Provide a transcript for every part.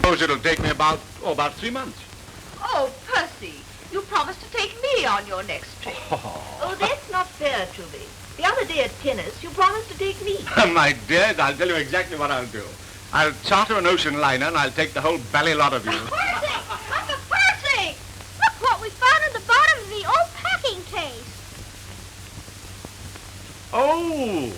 suppose it'll take me about 3 months. Oh, Percy, you promised to take me on your next trip. Oh, that's not fair, Truby. The other day at tennis, you promised to take me. My dear, I'll tell you exactly what I'll do. I'll charter an ocean liner and I'll take the whole bally lot of you. Percy! Uncle Percy! Look what we found at the bottom of the old packing case. Oh!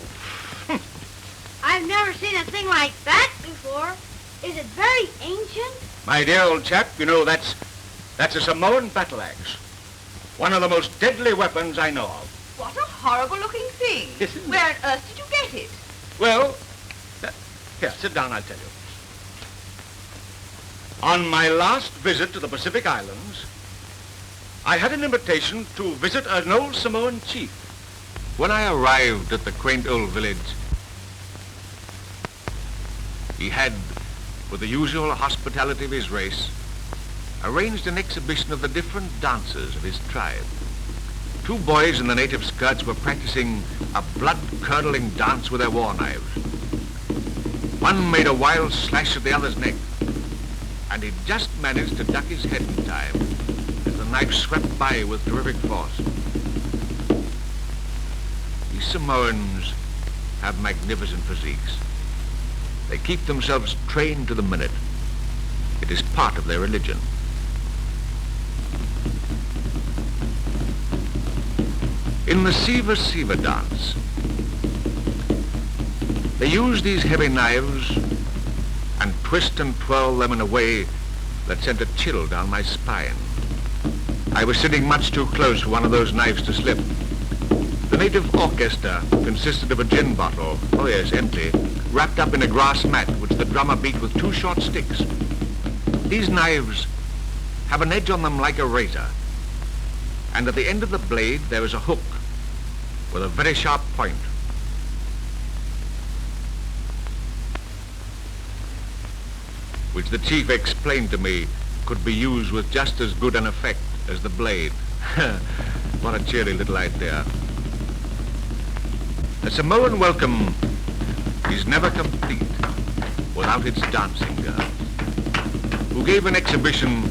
I've never seen a thing like that before. Is it very ancient? My dear old chap, you know, that's a Samoan battle axe. One of the most deadly weapons I know of. What a horrible-looking thing. Yes, isn't it? Where on earth did you get it? Well, here, sit down, I'll tell you. On my last visit to the Pacific Islands, I had an invitation to visit an old Samoan chief. When I arrived at the quaint old village, he had, with the usual hospitality of his race, arranged an exhibition of the different dances of his tribe. 2 boys in the native skirts were practicing a blood-curdling dance with their war knives. One made a wild slash at the other's neck, and he just managed to duck his head in time as the knife swept by with terrific force. These Samoans have magnificent physiques. They keep themselves trained to the minute. It is part of their religion. In the Siva dance, they use these heavy knives and twist and twirl them in a way that sent a chill down my spine. I was sitting much too close for one of those knives to slip. The native orchestra consisted of a gin bottle, oh yes, empty, wrapped up in a grass mat which the drummer beat with 2 short sticks. These knives have an edge on them like a razor, and at the end of the blade there is a hook with a very sharp point. Which the chief explained to me could be used with just as good an effect as the blade. What a cheery little idea. A Samoan welcome is never complete without its dancing girls, who gave an exhibition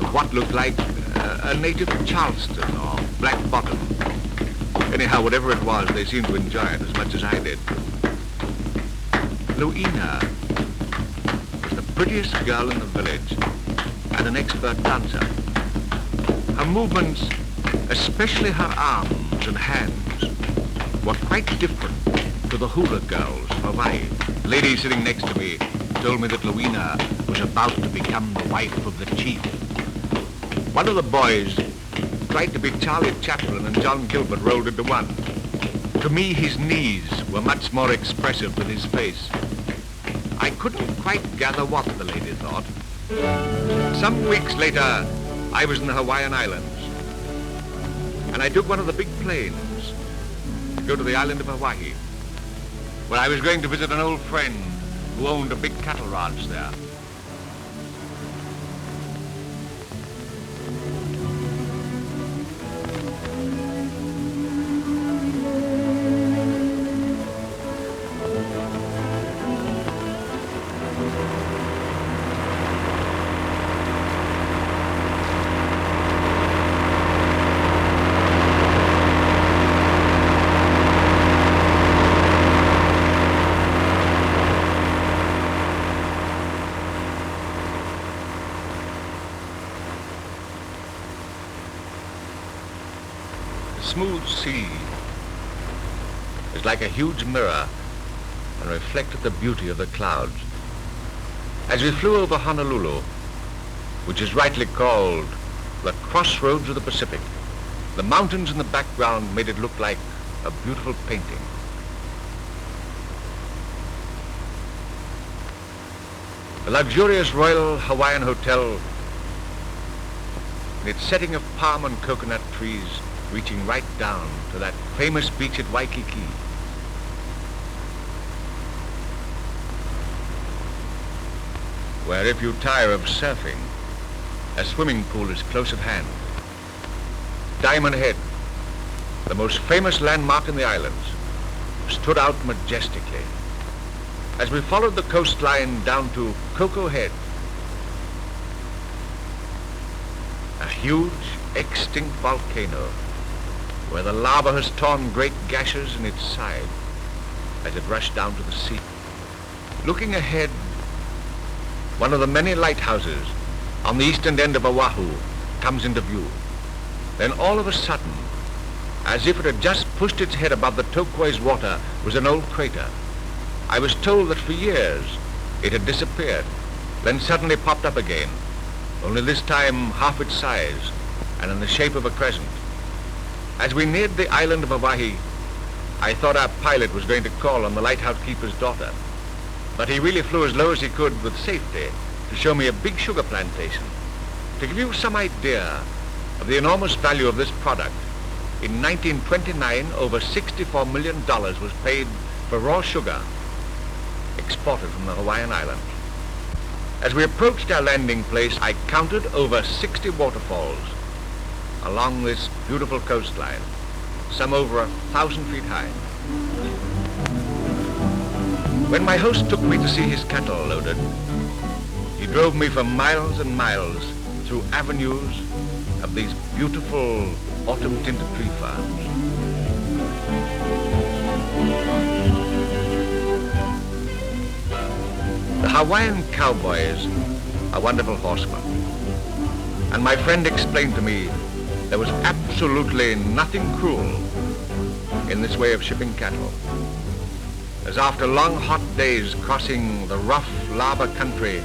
of what looked like a native Charleston or Black Bottom. Anyhow, whatever it was, they seemed to enjoy it as much as I did. Luina was the prettiest girl in the village and an expert dancer. Her movements, especially her arms and hands, were quite different to the hula girls of Hawaii. The lady sitting next to me told me that Luina was about to become the wife of the chief. One of the boys tried to be Charlie Chaplin and John Gilbert rolled into one. To me, his knees were much more expressive than his face. I couldn't quite gather what the lady thought. Some weeks later, I was in the Hawaiian Islands, and I took one of the big planes to go to the island of Hawaii, where I was going to visit an old friend who owned a big cattle ranch there. Smooth sea is like a huge mirror and reflected the beauty of the clouds. As we flew over Honolulu, which is rightly called the crossroads of the Pacific, the mountains in the background made it look like a beautiful painting. The luxurious Royal Hawaiian Hotel, in its setting of palm and coconut trees, reaching right down to that famous beach at Waikiki. Where if you tire of surfing, a swimming pool is close at hand. Diamond Head, the most famous landmark in the islands, stood out majestically. As we followed the coastline down to Cocoa Head, A huge, extinct volcano where the lava has torn great gashes in its side as it rushed down to the sea. Looking ahead, one of the many lighthouses on the eastern end of Oahu comes into view. Then all of a sudden, as if it had just pushed its head above the turquoise water, was an old crater. I was told that for years it had disappeared, then suddenly popped up again, only this time half its size and in the shape of a crescent. As we neared the island of Hawaii, I thought our pilot was going to call on the lighthouse keeper's daughter, but he really flew as low as he could with safety to show me a big sugar plantation. To give you some idea of the enormous value of this product, in 1929, over $64 million was paid for raw sugar exported from the Hawaiian Islands. As we approached our landing place, I counted over 60 waterfalls along this beautiful coastline, some over 1,000 feet high. When my host took me to see his cattle loaded, he drove me for miles and miles through avenues of these beautiful autumn-tinted tree farms. The Hawaiian cowboys are wonderful horsemen, and my friend explained to me there was absolutely nothing cruel in this way of shipping cattle, as after long hot days crossing the rough lava country,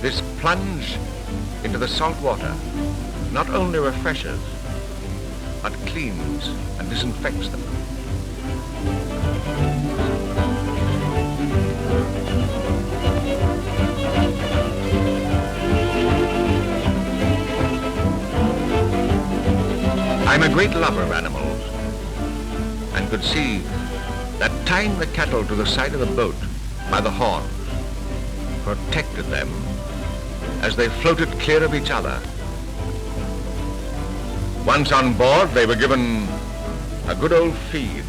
this plunge into the salt water not only refreshes, but cleans and disinfects them. I'm a great lover of animals and could see that tying the cattle to the side of the boat by the horns protected them as they floated clear of each other. Once on board, they were given a good old feed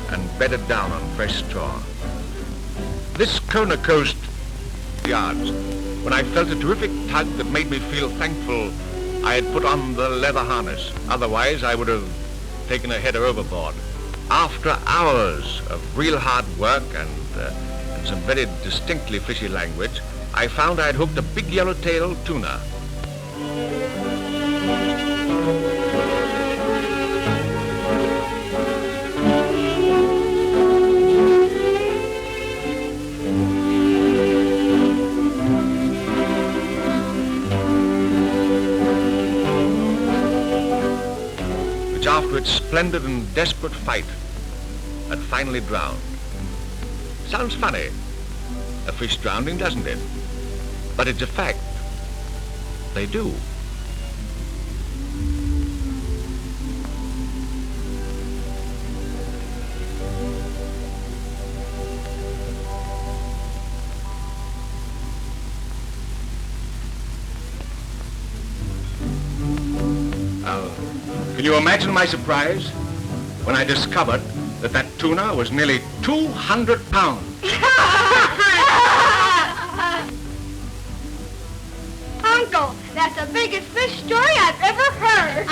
and bedded down on fresh straw. This Kona coast yards, when I felt a terrific tug that made me feel thankful I had put on the leather harness. Otherwise, I would have taken a header overboard. After hours of real hard work and some very distinctly fishy language, I found I had hooked a big yellowtail tuna. After its splendid and desperate fight, had finally drowned. Sounds funny, a fish drowning, doesn't it? But it's a fact. They do. Can you imagine my surprise when I discovered that tuna was nearly 200 pounds? Uncle, that's the biggest fish story I've ever heard.